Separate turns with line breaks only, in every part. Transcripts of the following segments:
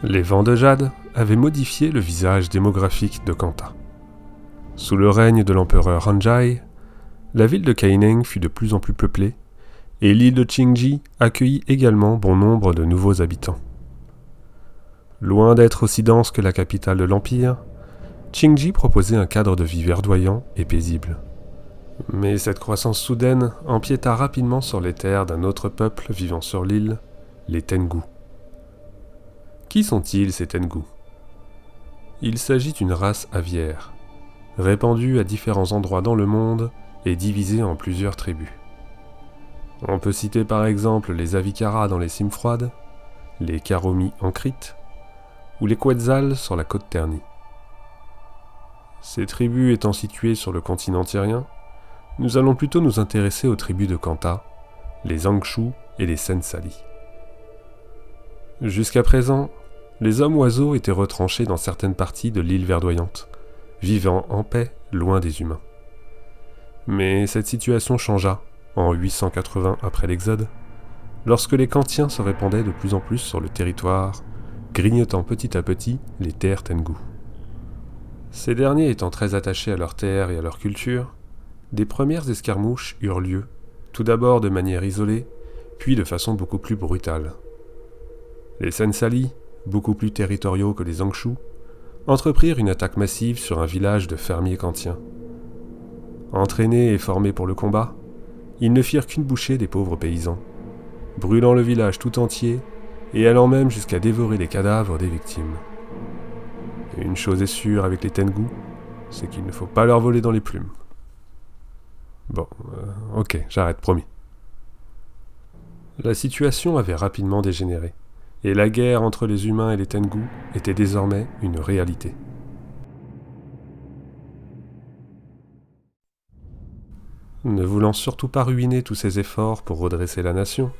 Les vents de jade avaient modifié le visage démographique de Kanta. Sous le règne de l'empereur Hanjai, la ville de Kaineng fut de plus en plus peuplée, et l'île de Qingji accueillit également bon nombre de nouveaux habitants. Loin d'être aussi dense que la capitale de l'Empire, Qingji proposait un cadre de vie verdoyant et paisible. Mais cette croissance soudaine empiéta rapidement sur les terres d'un autre peuple vivant sur l'île, les Tengu. Qui sont-ils, ces Tengu ? Il s'agit d'une race aviaire, répandue à différents endroits dans le monde et divisée en plusieurs tribus. On peut citer par exemple les Avikara dans les cimes froides, les Karomi en Crète, ou les Quetzals sur la côte ternie. Ces tribus étant situées sur le continent tyrien, nous allons plutôt nous intéresser aux tribus de Kanta, les Angshu et les Sensali. Jusqu'à présent, les hommes-oiseaux étaient retranchés dans certaines parties de l'île verdoyante, vivant en paix loin des humains. Mais cette situation changea en 880 après l'Exode, lorsque les Kantiens se répandaient de plus en plus sur le territoire, grignotant petit à petit les terres Tengu. Ces derniers étant très attachés à leurs terres et à leur culture, des premières escarmouches eurent lieu, tout d'abord de manière isolée, puis de façon beaucoup plus brutale. Les Sensali, beaucoup plus territoriaux que les Angshu, entreprirent une attaque massive sur un village de fermiers kantiens. Entraînés et formés pour le combat, ils ne firent qu'une bouchée des pauvres paysans, brûlant le village tout entier et allant même jusqu'à dévorer les cadavres des victimes. Une chose est sûre avec les Tengu, c'est qu'il ne faut pas leur voler dans les plumes. Bon, ok, j'arrête, promis. La situation avait rapidement dégénéré, et la guerre entre les humains et les Tengu était désormais une réalité. Ne voulant surtout pas ruiner tous ses efforts pour redresser la nation,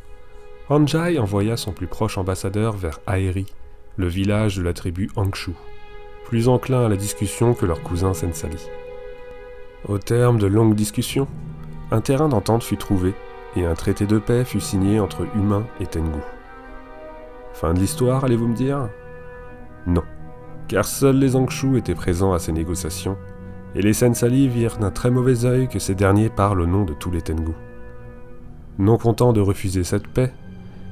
Hanjai envoya son plus proche ambassadeur vers Aeri, le village de la tribu Angshu, plus enclin à la discussion que leurs cousins Sensali. Au terme de longues discussions, un terrain d'entente fut trouvé et un traité de paix fut signé entre humains et Tengu. Fin de l'histoire, allez-vous me dire ? Non, car seuls les Angshu étaient présents à ces négociations, et les Sensali virent d'un très mauvais œil que ces derniers parlent au nom de tous les Tengu. Non contents de refuser cette paix,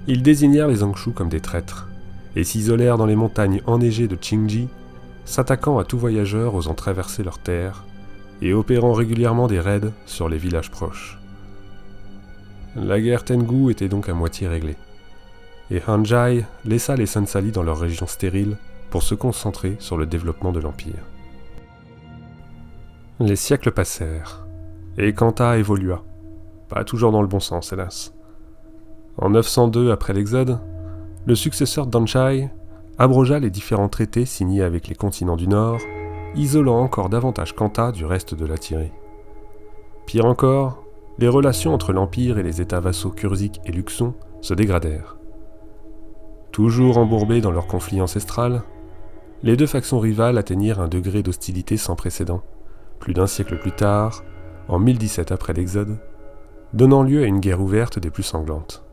ils désignèrent les Angshu comme des traîtres, et s'isolèrent dans les montagnes enneigées de Qingji, s'attaquant à tout voyageur osant traverser leurs terres, et opérant régulièrement des raids sur les villages proches. La guerre Tengu était donc à moitié réglée, et Hanjai laissa les Sensali dans leur région stérile pour se concentrer sur le développement de l'Empire. Les siècles passèrent, et Kanta évolua, pas toujours dans le bon sens hélas. En 902 après l'Exode, le successeur d'Hanjai abrogea les différents traités signés avec les continents du Nord, isolant encore davantage Kanta du reste de la Tyrie. Pire encore, les relations entre l'Empire et les États vassaux Kurzuk et Luxon se dégradèrent. Toujours embourbés dans leur conflit ancestral, les deux factions rivales atteignirent un degré d'hostilité sans précédent, plus d'un siècle plus tard, en 1017 après l'Exode, donnant lieu à une guerre ouverte des plus sanglantes.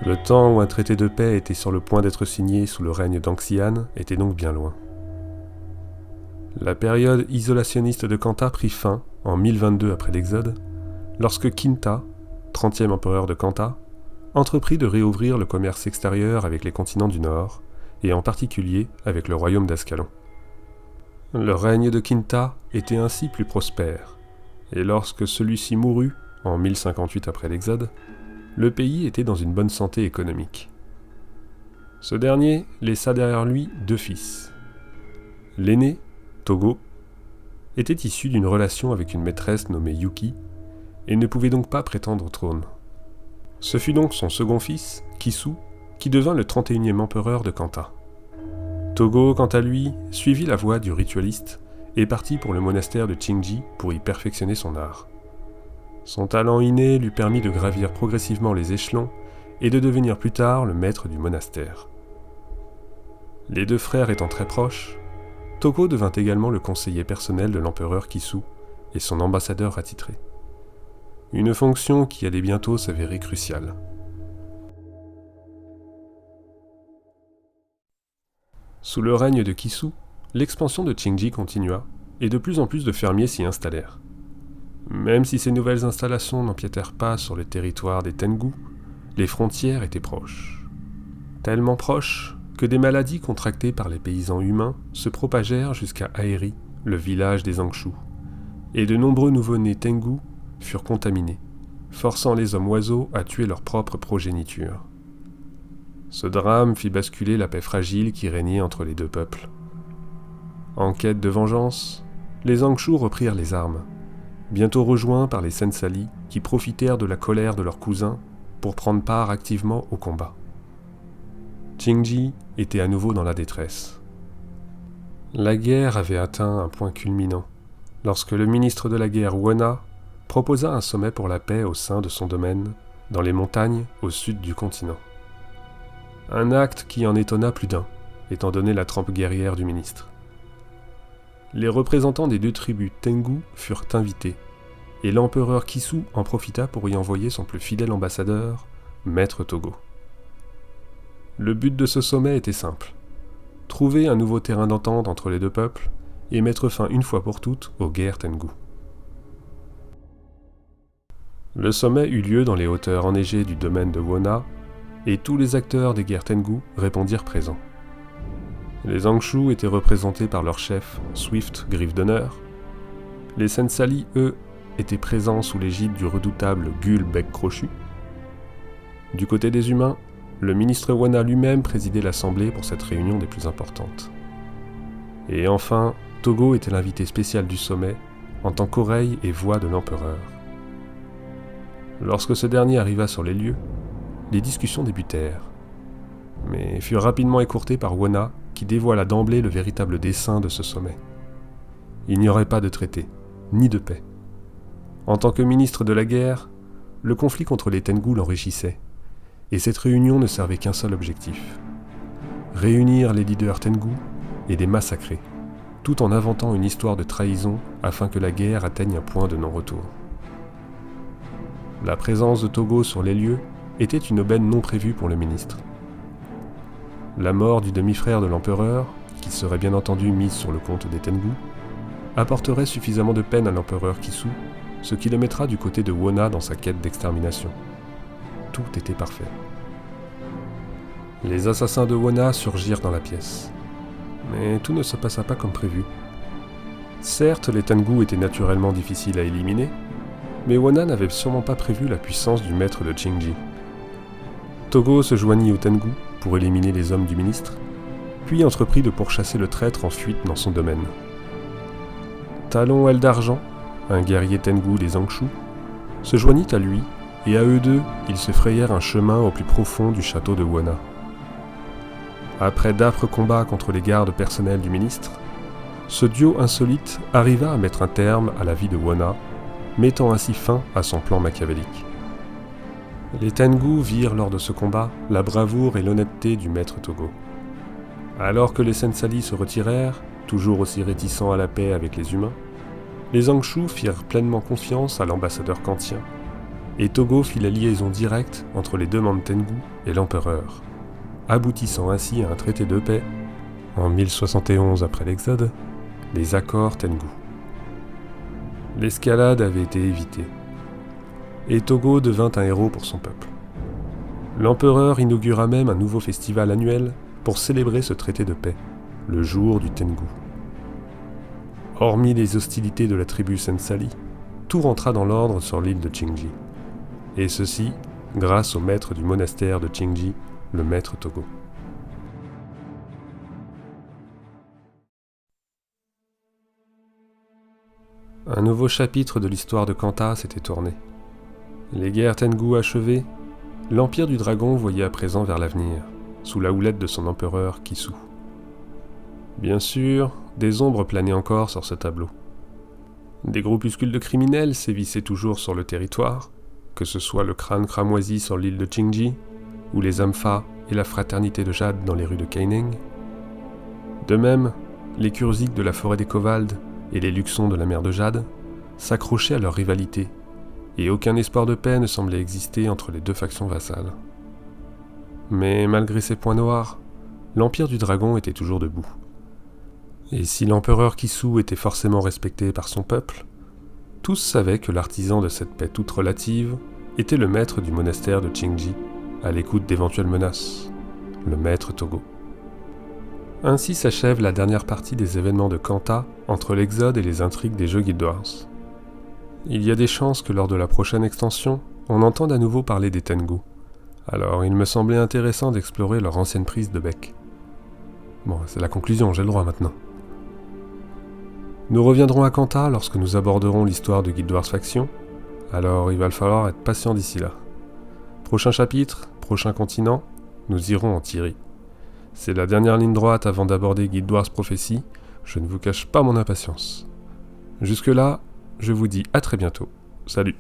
Le temps où un traité de paix était sur le point d'être signé sous le règne d'Anxian était donc bien loin. La période isolationniste de Kanta prit fin en 1022 après l'Exode, lorsque Kinta, 30e empereur de Kanta, entreprit de réouvrir le commerce extérieur avec les continents du Nord, et en particulier avec le royaume d'Ascalon. Le règne de Kinta était ainsi plus prospère, et lorsque celui-ci mourut, en 1058 après l'Exode, le pays était dans une bonne santé économique. Ce dernier laissa derrière lui deux fils. L'aîné, Togo, était issu d'une relation avec une maîtresse nommée Yuki, et ne pouvait donc pas prétendre au trône. Ce fut donc son second fils, Kisu, qui devint le 31e empereur de Kanta. Togo, quant à lui, suivit la voie du ritualiste et partit pour le monastère de Qingji pour y perfectionner son art. Son talent inné lui permit de gravir progressivement les échelons et de devenir plus tard le maître du monastère. Les deux frères étant très proches, Togo devint également le conseiller personnel de l'empereur Kisu et son ambassadeur attitré. Une fonction qui allait bientôt s'avérer cruciale. Sous le règne de Kisu, l'expansion de Qingji continua, et de plus en plus de fermiers s'y installèrent. Même si ces nouvelles installations n'empiétèrent pas sur le territoire des Tengu, les frontières étaient proches. Tellement proches que des maladies contractées par les paysans humains se propagèrent jusqu'à Aeri, le village des Angshu, et de nombreux nouveau-nés Tengu furent contaminés, forçant les hommes oiseaux à tuer leur propre progéniture. Ce drame fit basculer la paix fragile qui régnait entre les deux peuples. En quête de vengeance, les Angshu reprirent les armes, bientôt rejoints par les Sensali qui profitèrent de la colère de leurs cousins pour prendre part activement au combat. Qingji était à nouveau dans la détresse. La guerre avait atteint un point culminant lorsque le ministre de la guerre Wona proposa un sommet pour la paix au sein de son domaine, dans les montagnes au sud du continent. Un acte qui en étonna plus d'un, étant donné la trempe guerrière du ministre. Les représentants des deux tribus Tengu furent invités, et l'empereur Kisu en profita pour y envoyer son plus fidèle ambassadeur, Maître Togo. Le but de ce sommet était simple, trouver un nouveau terrain d'entente entre les deux peuples et mettre fin une fois pour toutes aux guerres Tengu. Le sommet eut lieu dans les hauteurs enneigées du domaine de Wona, et tous les acteurs des guerres Tengu répondirent présents. Les Angshu étaient représentés par leur chef, Swift, Griffe d'honneur. Les Sensali, eux, étaient présents sous l'égide du redoutable Gul Bec Crochu. Du côté des humains, le ministre Wona lui-même présidait l'assemblée pour cette réunion des plus importantes. Et enfin, Togo était l'invité spécial du sommet, en tant qu'oreille et voix de l'empereur. Lorsque ce dernier arriva sur les lieux, les discussions débutèrent, mais furent rapidement écourtées par Wona, qui dévoila d'emblée le véritable dessein de ce sommet. Il n'y aurait pas de traité, ni de paix. En tant que ministre de la guerre, le conflit contre les Tengu l'enrichissait, et cette réunion ne servait qu'un seul objectif : réunir les leaders Tengu et les massacrer, tout en inventant une histoire de trahison afin que la guerre atteigne un point de non-retour. La présence de Togo sur les lieux était une aubaine non prévue pour le ministre. La mort du demi-frère de l'empereur, qui serait bien entendu mise sur le compte des Tengu, apporterait suffisamment de peine à l'empereur Kisu, ce qui le mettra du côté de Wona dans sa quête d'extermination. Tout était parfait. Les assassins de Wona surgirent dans la pièce, mais tout ne se passa pas comme prévu. Certes, les Tengu étaient naturellement difficiles à éliminer, mais Wona n'avait sûrement pas prévu la puissance du maître de Qingji. Togo se joignit aux Tengu pour éliminer les hommes du ministre, puis entreprit de pourchasser le traître en fuite dans son domaine. Talon Aile d'Argent, un guerrier Tengu des Angshu, se joignit à lui, et à eux deux, ils se frayèrent un chemin au plus profond du château de Wona. Après d'âpres combats contre les gardes personnels du ministre, ce duo insolite arriva à mettre un terme à la vie de Wona, mettant ainsi fin à son plan machiavélique. Les Tengu virent lors de ce combat la bravoure et l'honnêteté du maître Togo. Alors que les Sensali se retirèrent, toujours aussi réticents à la paix avec les humains, les Angshu firent pleinement confiance à l'ambassadeur kantien, et Togo fit la liaison directe entre les demandes Tengu et l'empereur, aboutissant ainsi à un traité de paix, en 1071 après l'Exode, les accords Tengu. L'escalade avait été évitée, et Togo devint un héros pour son peuple. L'empereur inaugura même un nouveau festival annuel pour célébrer ce traité de paix, le jour du Tengu. Hormis les hostilités de la tribu Sensali, tout rentra dans l'ordre sur l'île de Qingji, et ceci grâce au maître du monastère de Qingji, le maître Togo. Un nouveau chapitre de l'histoire de Kanta s'était tourné. Les guerres Tengu achevées, l'Empire du Dragon voyait à présent vers l'avenir, sous la houlette de son empereur Kisu. Bien sûr, des ombres planaient encore sur ce tableau. Des groupuscules de criminels sévissaient toujours sur le territoire, que ce soit le crâne cramoisi sur l'île de Qingji, ou les Ampha et la fraternité de Jade dans les rues de Kaineng. De même, les Kurzik de la forêt des Kovaldes et les Luxons de la mer de Jade s'accrochaient à leur rivalité, et aucun espoir de paix ne semblait exister entre les deux factions vassales. Mais malgré ces points noirs, l'Empire du Dragon était toujours debout. Et si l'empereur Kisu était forcément respecté par son peuple, tous savaient que l'artisan de cette paix toute relative était le maître du monastère de Qingji, à l'écoute d'éventuelles menaces, le maître Togo. Ainsi s'achève la dernière partie des événements de Kanta entre l'Exode et les intrigues des jeux Guild Wars. Il y a des chances que lors de la prochaine extension, on entende à nouveau parler des Tengu, alors il me semblait intéressant d'explorer leur ancienne prise de bec. Bon, c'est la conclusion, j'ai le droit maintenant. Nous reviendrons à Kanta lorsque nous aborderons l'histoire de Guild Wars Faction, alors il va falloir être patient d'ici là. Prochain chapitre, prochain continent, nous irons en Tyrie. C'est la dernière ligne droite avant d'aborder Guild Wars Prophecy, je ne vous cache pas mon impatience. Jusque là, je vous dis à très bientôt. Salut.